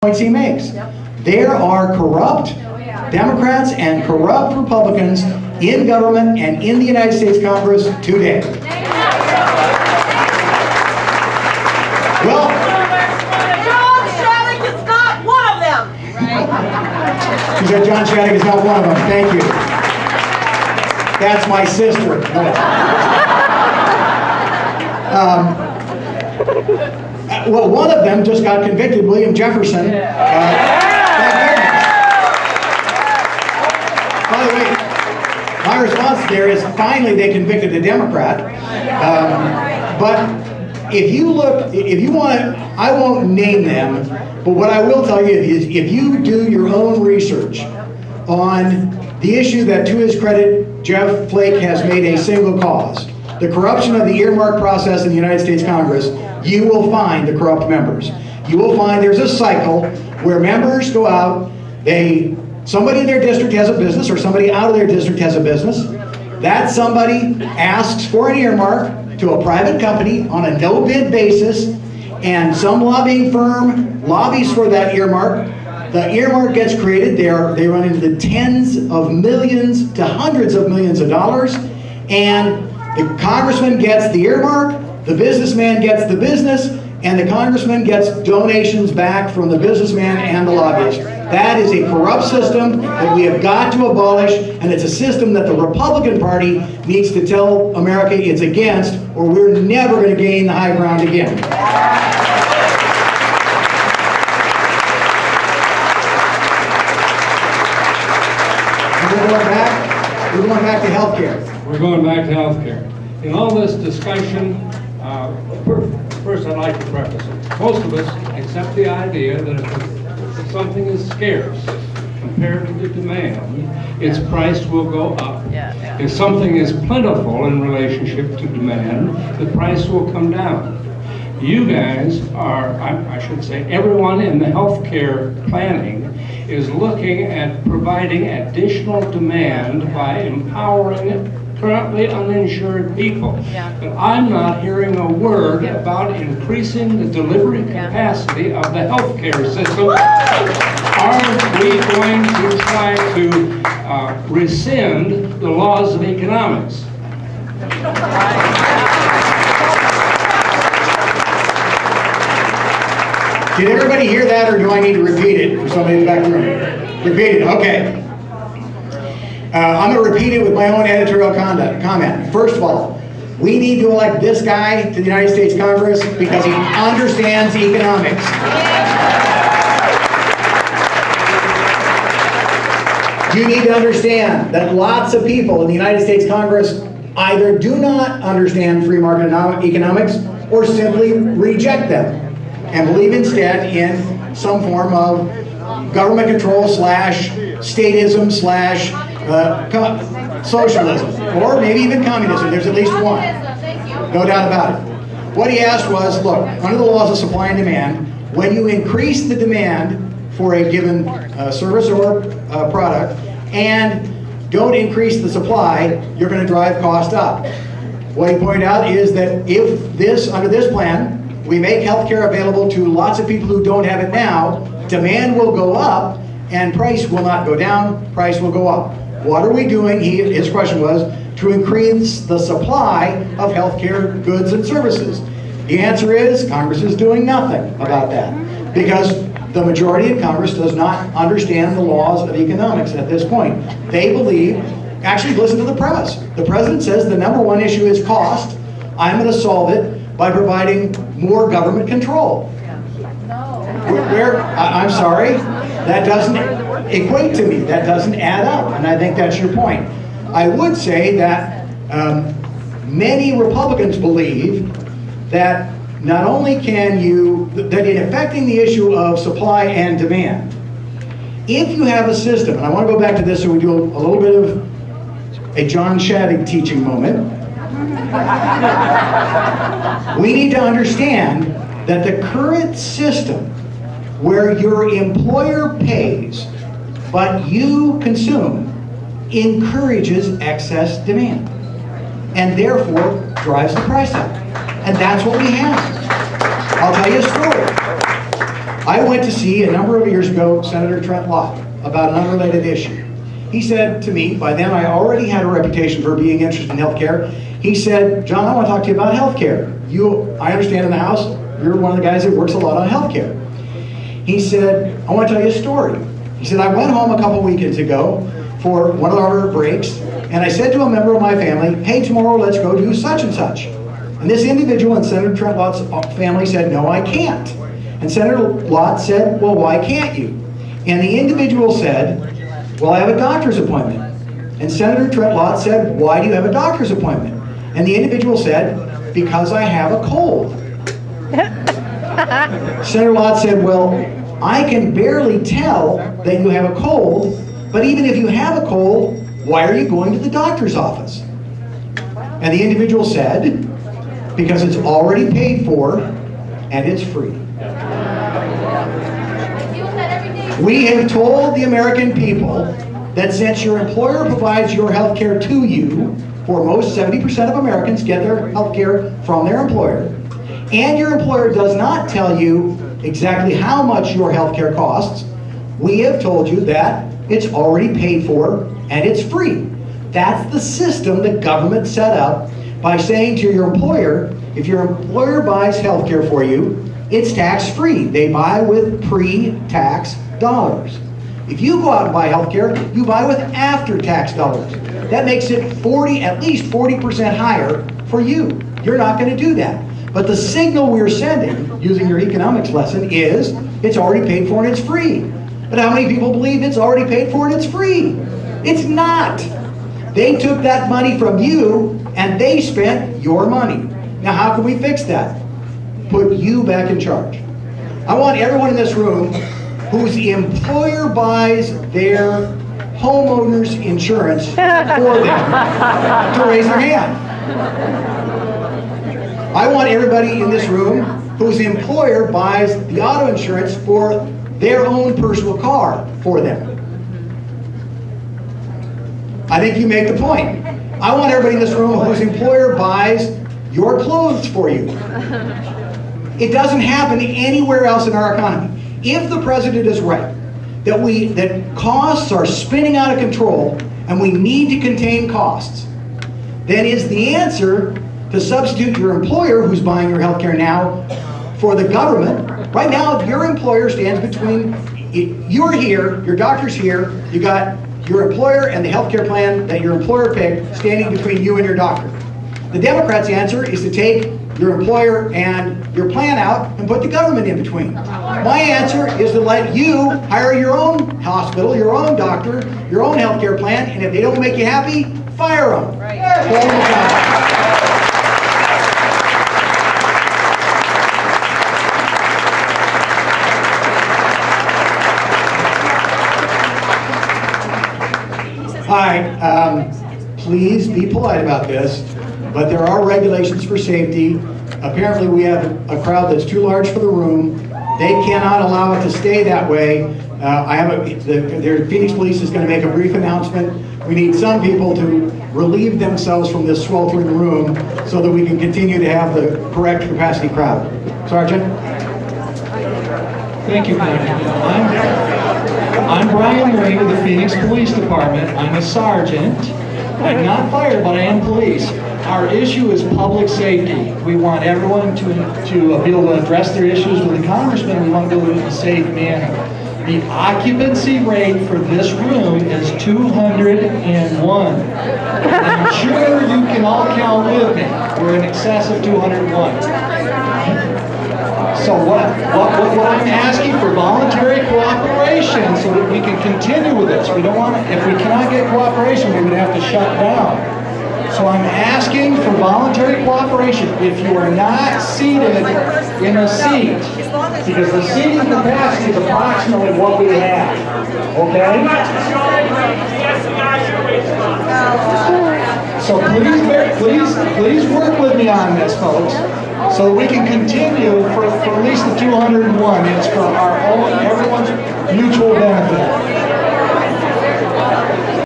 points he makes. There are corrupt Democrats and corrupt Republicans in government and in the United States Congress today. Well, John Shadegg is not one of them. she said John Shadegg is not one of them. Thank you. That's my sister. Well, one of them just got convicted, William Jefferson. By the way, my response there is finally they convicted a Democrat. But if you look, if you want, I won't name them, but what I will tell you is if you do your own research on the issue that, to his credit, Jeff Flake has made a single cause, the corruption of the earmark process in the United States Congress, you will find the corrupt members. You will find there's a cycle where members go out, somebody in their district has a business or somebody out of their district has a business. That somebody asks for an earmark to a private company on a no-bid basis, and some lobbying firm lobbies for that earmark. The earmark gets created. They run into the tens of millions to hundreds of millions of dollars, and the congressman gets the earmark, the businessman gets the business, and the congressman gets donations back from the businessman and the lobbyist. That is a corrupt system that we have got to abolish, and it's a system that the Republican Party needs to tell America it's against, or we're never going to gain the high ground again. We're going back to healthcare. We're going back to healthcare. In all this discussion, first I'd like to preface it. Most of us accept the idea that if something is scarce compared to the demand, its price will go up. If something is plentiful in relationship to demand, the price will come down. You guys are, I should say, everyone in the healthcare planning is looking at providing additional demand by empowering currently uninsured people. But I'm not hearing a word about increasing the delivery capacity of the healthcare system. Are we going to try to rescind the laws of economics? Did everybody hear that, or do I need to repeat it for somebody in the back room? Repeat it, okay. I'm going to repeat it with my own editorial comment. First of all, we need to elect this guy to the United States Congress because he understands economics. You need to understand that lots of people in the United States Congress either do not understand free market economics or simply reject them and believe instead in some form of government control / statism / socialism, or maybe even communism. There's at least one. No doubt about it. What he asked was, look, under the laws of supply and demand, when you increase the demand for a given service or product and don't increase the supply, you're going to drive cost up. What he pointed out is that if under this plan, we make healthcare available to lots of people who don't have it now, demand will go up and price will not go down, price will go up. What are we doing, his question was, to increase the supply of healthcare goods and services? The answer is Congress is doing nothing about that because the majority of Congress does not understand the laws of economics at this point. They believe, actually listen to the press. The president says the number one issue is cost. I'm going to solve it by providing more government control. I'm sorry, that doesn't equate to me. That doesn't add up, and I think that's your point. I would say that many Republicans believe that not only can that in affecting the issue of supply and demand, if you have a system, and I want to go back to this so we do a little bit of a John Shadegg teaching moment. We need to understand that the current system where your employer pays but you consume encourages excess demand and therefore drives the price up. And that's what we have. I'll tell you a story. I went to see a number of years ago Senator Trent Lott about an unrelated issue. He said to me, by then I already had a reputation for being interested in healthcare. He said, John, I want to talk to you about healthcare. I understand in the House, you're one of the guys that works a lot on healthcare. He said, I want to tell you a story. He said, I went home a couple weekends ago for one of our breaks, and I said to a member of my family, hey, tomorrow let's go do such and such. And this individual in Senator Trent Lott's family said, no, I can't. And Senator Lott said, well, why can't you? And the individual said, well, I have a doctor's appointment. And Senator Trent Lott said, why do you have a doctor's appointment? And the individual said, because I have a cold. Senator Lott said, well, I can barely tell that you have a cold, but even if you have a cold, why are you going to the doctor's office? And the individual said, because it's already paid for and it's free. We have told the American people that since your employer provides your health care to you, for most 70% of Americans get their health care from their employer, and your employer does not tell you exactly how much your health care costs, we have told you that it's already paid for and it's free. That's the system the government set up by saying to your employer, if your employer buys health care for you, it's tax-free. They buy with pre-tax dollars. If you go out and buy health care, you buy with after-tax dollars. That makes it at least 40% higher for you. You're not going to do that. But the signal we're sending, using your economics lesson, is it's already paid for and it's free. But how many people believe it's already paid for and it's free? It's not. They took that money from you and they spent your money. Now how can we fix that? Put you back in charge. I want everyone in this room whose employer buys their homeowner's insurance for them to raise their hand. I want everybody in this room whose employer buys the auto insurance for their own personal car for them. I think you make the point. I want everybody in this room whose employer buys your clothes for you. It doesn't happen anywhere else in our economy. If the president is right, that costs are spinning out of control and we need to contain costs, then is the answer to substitute your employer who's buying your health care now for the government. Right now, your employer stands between, you're here, your doctor's here, you got your employer and the health care plan that your employer picked standing between you and your doctor. The Democrats' answer is to take your employer and your plan out and put the government in between. My answer is to let you hire your own hospital, your own doctor, your own health care plan, and if they don't make you happy, fire them. Hi, please be polite about this, but there are regulations for safety. Apparently we have a crowd that's too large for the room. They cannot allow it to stay that way. The Phoenix Police is going to make a brief announcement. We need some people to relieve themselves from this sweltering room so that we can continue to have the correct capacity crowd. Sergeant? Thank you, Congressman. I'm Brian Ray with the Phoenix Police Department. I'm a sergeant. I'm not fire, but I am police. Our issue is public safety. We want everyone to be able to address their issues with the Congressman. We want to do it in a safe manner. The occupancy rate for this room is 201. I'm sure you can all count with me. We're in excess of 201. So what I'm asking for voluntary cooperation so that we can continue with this. We don't want to, if we cannot get cooperation, we would have to shut down. So I'm asking for voluntary cooperation. If you are not seated in a seat, because the seating capacity is approximately what we have, okay? So please work with me on this, folks, so that we can continue for at least the 201. It's for our own, everyone's mutual benefit.